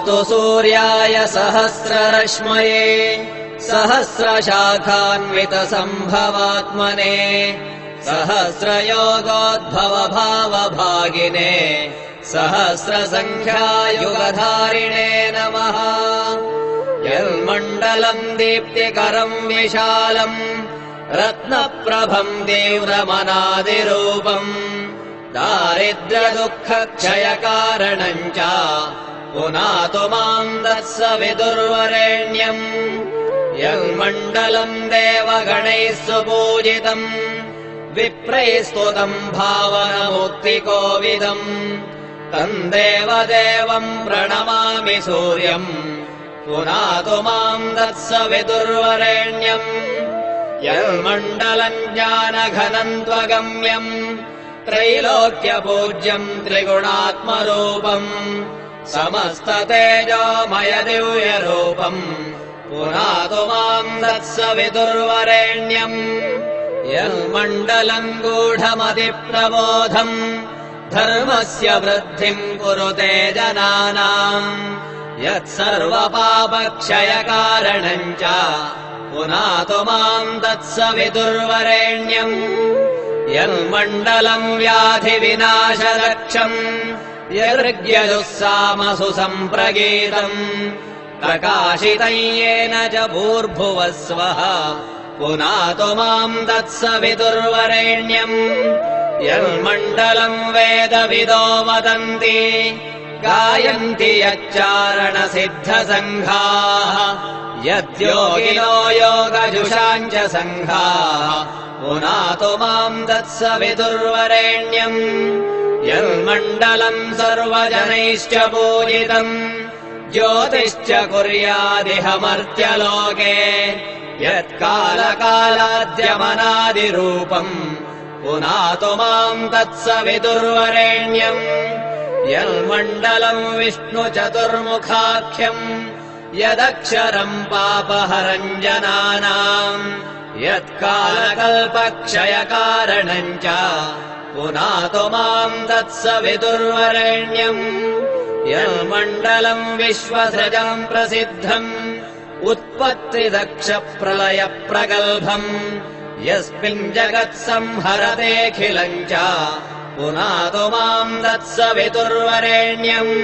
नमोऽस्तु सूर्याय सहस्ररश्मये सहस्रशाखान्वितसम्भवात्मने सहस्रयोगोद्भवभावभागिने सहस्रसङ्ख्यायुगधारिणे नमः। यन्मण्डलम् दीप्तिकरम् विशालम् रत्नप्रभम् तीव्रमनादिरूपम् दारिद्र्यदुःखक्षयकारणम् च पुनातु माम् तत्सवितुर्वरेण्यम्। यन्मण्डलम् देवगणैः सुपूजितम् विप्रैः स्तुतम् भावनमुक्तिकोविदम् तम् देवदेवम् प्रणमामि सूर्यम् पुनातु माम् तत्सवितुर्वरेण्यम्। यन्मण्डलम् ज्ञानघनम् त्वगम्यम् त्रैलोक्यपूज्यम् त्रिगुणात्मरूपम् समस्ततेजोमयदिव्यरूपम् पुनातु माम् तत्सवितुर्वरेण्यम्। यन्मण्डलम् गूढमतिप्रबोधम् धर्मस्य वृद्धिम् कुरुते जनानाम् यत्सर्वपापक्षयकारणम् च पुनातु माम् तत्सवितुर्वरेण्यम्। यन्मण्डलम् व्याधिविनाशरक्षम् यदृग्यजुःसामसु सम्प्रगीतम् प्रकाशितम् येन च भूर्भुवः स्वः पुनातु माम् तत्सवितुर्वरेण्यम्। यन्मण्डलम् वेदविदो वदन्ति गायन्ति यच्चारणसिद्धसङ्घाः यद्योगिनो योगजुषाम् च सङ्घाः पुनातु माम् तत्सवितुर्वरेण्यम्। यन्मण्डलम् सर्वजनैश्च पूजितम् ज्योतिश्च कुर्यादिह मर्त्यलोके यत्कालकालाद्यमनादिरूपम् पुनातु माम् तत्सवितुर्वरेण्यम्। यन्मण्डलम् विष्णुचतुर्मुखाख्यम् यदक्षरम् पापहरम् जनानाम् यत्कालकल्पक्षयकारणम् च पुनातु माम् तत्सवितुर्वरेण्यम्। यन्मण्डलम् विश्वसृजम् प्रसिद्धम् उत्पत्तिदक्षप्रलयप्रगल्भम् यस्मिन् जगत्संहरतेऽखिलम् च पुनातु माम् तत्सवितुर्वरेण्यम्।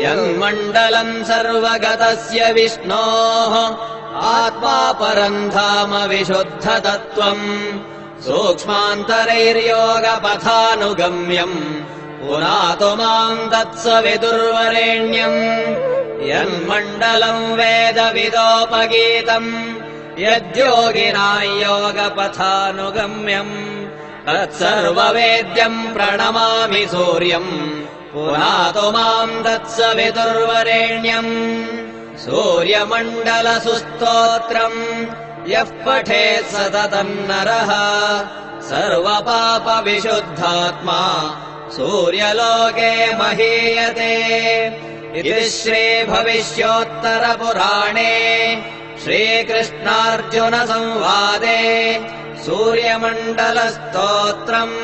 यन्मण्डलम् सर्वगतस्य विष्णोः आत्मा परम् धाम विशुद्धतत्त्वम् सूक्ष्मान्तरैर्योगपथानुगम्यम् पुनातु माम् तत्सवितुर्वरेण्यम्। यन्मण्डलम् वेदविदोपगीतम् यद्योगिनाम् योगपथानुगम्यम् तत्सर्ववेद्यम् प्रणमामि सूर्यम् पुनातु माम् तत्सवितुर्वरेण्यम्। सूर्यमण्डलसुस्तोत्रम् यः पठेत् सततम् नरः सर्वपापविशुद्धात्मा सूर्यलोके महीयते। इति श्रीभविष्योत्तरपुराणे श्रीकृष्णार्जुनसंवादे सूर्यमण्डलस्तोत्रम्